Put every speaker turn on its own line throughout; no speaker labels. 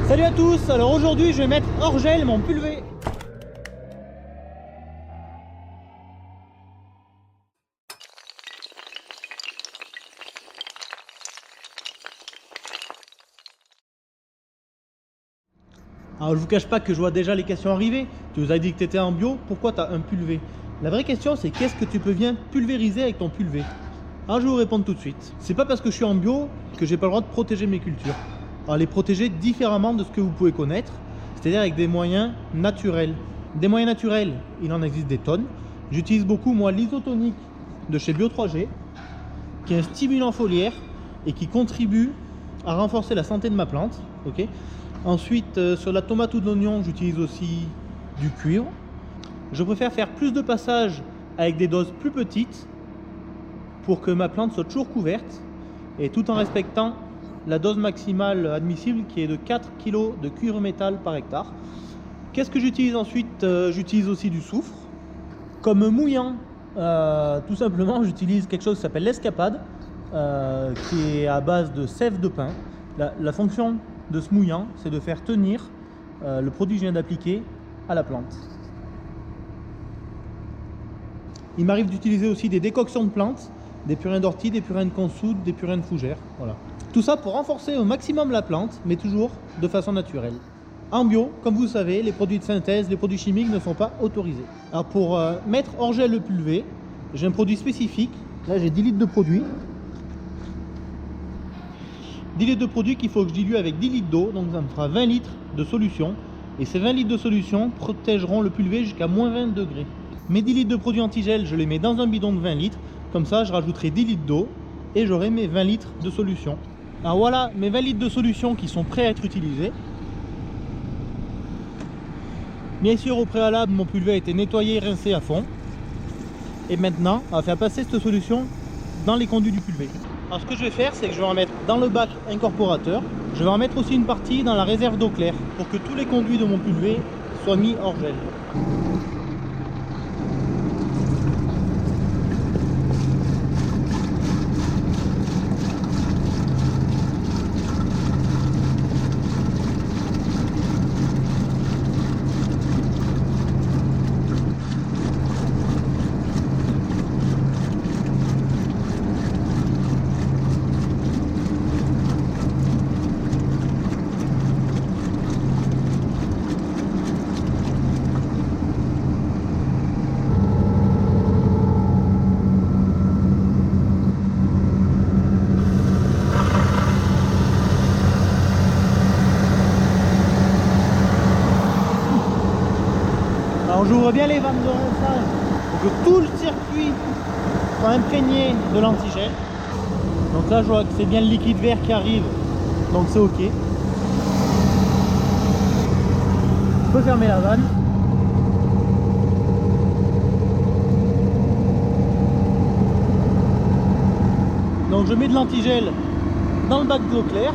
Salut à tous, alors aujourd'hui je vais mettre hors gel mon pulvé. Alors je vous cache pas que je vois déjà les questions arriver. Tu nous as dit que tu étais en bio, pourquoi tu as un pulvé? La vraie question c'est qu'est-ce que tu peux bien pulvériser avec ton pulvé? Alors je vais vous répondre tout de suite. C'est pas parce que je suis en bio que j'ai pas le droit de protéger mes cultures. Alors les protéger différemment de ce que vous pouvez connaître, c'est-à-dire avec des moyens naturels. Des moyens naturels, il en existe des tonnes. J'utilise beaucoup moi l'isotonique de chez Bio 3G, qui est un stimulant foliaire et qui contribue à renforcer la santé de ma plante. Ok. Ensuite, sur la tomate ou de l'oignon, j'utilise aussi du cuivre. Je préfère faire plus de passages avec des doses plus petites pour que ma plante soit toujours couverte et tout en respectant la dose maximale admissible qui est de 4 kg de cuivre métal par hectare. Qu'est-ce que j'utilise ensuite? J'utilise aussi du soufre. Comme mouillant, tout simplement, j'utilise quelque chose qui s'appelle l'escapade, qui est à base de sève de pin. La fonction de ce mouillant, c'est de faire tenir le produit que je viens d'appliquer à la plante. Il m'arrive d'utiliser aussi des décoctions de plantes, des purins d'ortie, des purins de consoude, des purins de fougère. Voilà. Tout ça pour renforcer au maximum la plante, mais toujours de façon naturelle. En bio, comme vous savez, les produits de synthèse, les produits chimiques ne sont pas autorisés. Alors pour mettre hors gel le pulvé, j'ai un produit spécifique. Là j'ai 10 litres de produit. 10 litres de produit qu'il faut que je dilue avec 10 litres d'eau, donc ça me fera 20 litres de solution. Et ces 20 litres de solution protégeront le pulvé jusqu'à moins 20 degrés. Mes 10 litres de produit antigel, je les mets dans un bidon de 20 litres. Comme ça, je rajouterai 10 litres d'eau et j'aurai mes 20 litres de solution. Alors voilà mes 20 litres de solution qui sont prêts à être utilisés. Bien sûr, au préalable, mon pulvé a été nettoyé et rincé à fond. Et maintenant, on va faire passer cette solution dans les conduits du pulvé. Alors ce que je vais faire, c'est que je vais en mettre dans le bac incorporateur. Je vais en mettre aussi une partie dans la réserve d'eau claire pour que tous les conduits de mon pulvé soient mis hors gel. Alors j'ouvre bien les vannes de rinçage pour que tout le circuit soit imprégné de l'antigel. Donc là je vois que c'est bien le liquide vert qui arrive, donc c'est ok. Je peux fermer la vanne. Donc je mets de l'antigel dans le bac d'eau claire.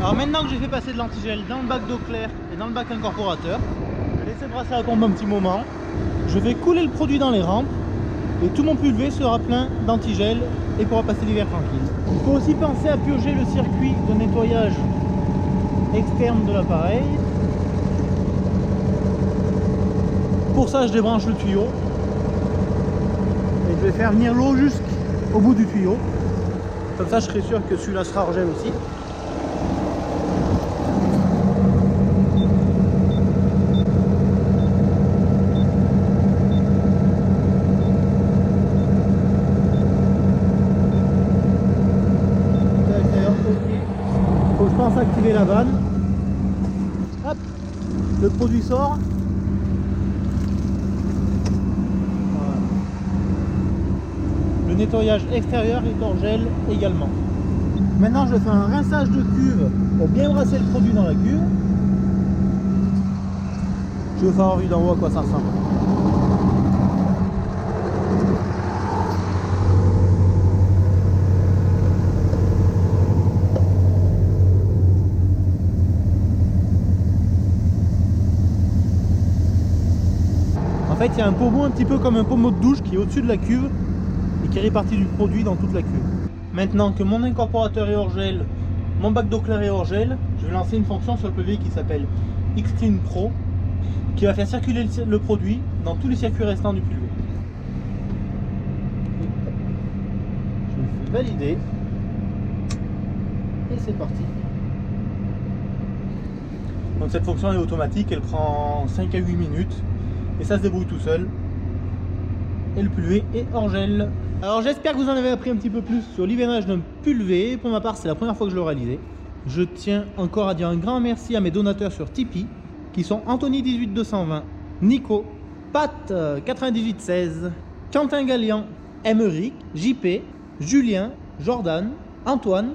Alors maintenant que j'ai fait passer de l'antigel dans le bac d'eau claire et dans le bac incorporateur, je vais laisser brasser la pompe un petit moment. Je vais couler le produit dans les rampes et tout mon pulvé sera plein d'antigel et pourra passer l'hiver tranquille. Il faut aussi penser à purger le circuit de nettoyage externe de l'appareil. Pour ça, je débranche le tuyau et je vais faire venir l'eau jusqu'au bout du tuyau. Comme ça, je serai sûr que celui-là sera hors gel aussi. Faut que je pense à activer la vanne. Hop, le produit sort. Voilà. Le nettoyage extérieur est hors gel également. Maintenant je fais un rinçage de cuve pour bien brasser le produit dans la cuve. Je vais vous faire vue d'en haut à quoi ça ressemble. En fait, il y a un pommeau un petit peu comme un pommeau de douche qui est au-dessus de la cuve et qui répartit du produit dans toute la cuve. Maintenant que mon incorporateur est hors gel, mon bac d'eau claire est hors gel, je vais lancer une fonction sur le PV qui s'appelle Xclean Pro qui va faire circuler le produit dans tous les circuits restants du pulvé. Je le fais valider et c'est parti. Donc cette fonction est automatique, elle prend 5 à 8 minutes et ça se débrouille tout seul. Et le pulvé est hors gel. Alors j'espère que vous en avez appris un petit peu plus sur l'hivernage d'un pulvé. Pour ma part, c'est la première fois que je le réalisais. Je tiens encore à dire un grand merci à mes donateurs sur Tipeee, qui sont Anthony 18220, Nico, Pat 9816, Quentin Gallian, Emeric, JP, Julien, Jordan, Antoine,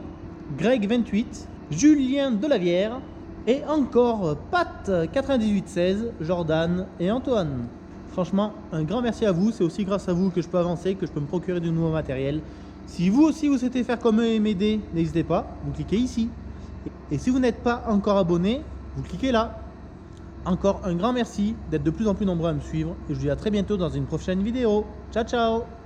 Greg 28, Julien Delavière et encore Pat 9816, Jordan et Antoine. Franchement, un grand merci à vous. C'est aussi grâce à vous que je peux avancer, que je peux me procurer du nouveau matériel. Si vous aussi vous souhaitez faire comme eux et m'aider, n'hésitez pas, vous cliquez ici. Et si vous n'êtes pas encore abonné, vous cliquez là. Encore un grand merci d'être de plus en plus nombreux à me suivre. Et je vous dis à très bientôt dans une prochaine vidéo. Ciao ciao!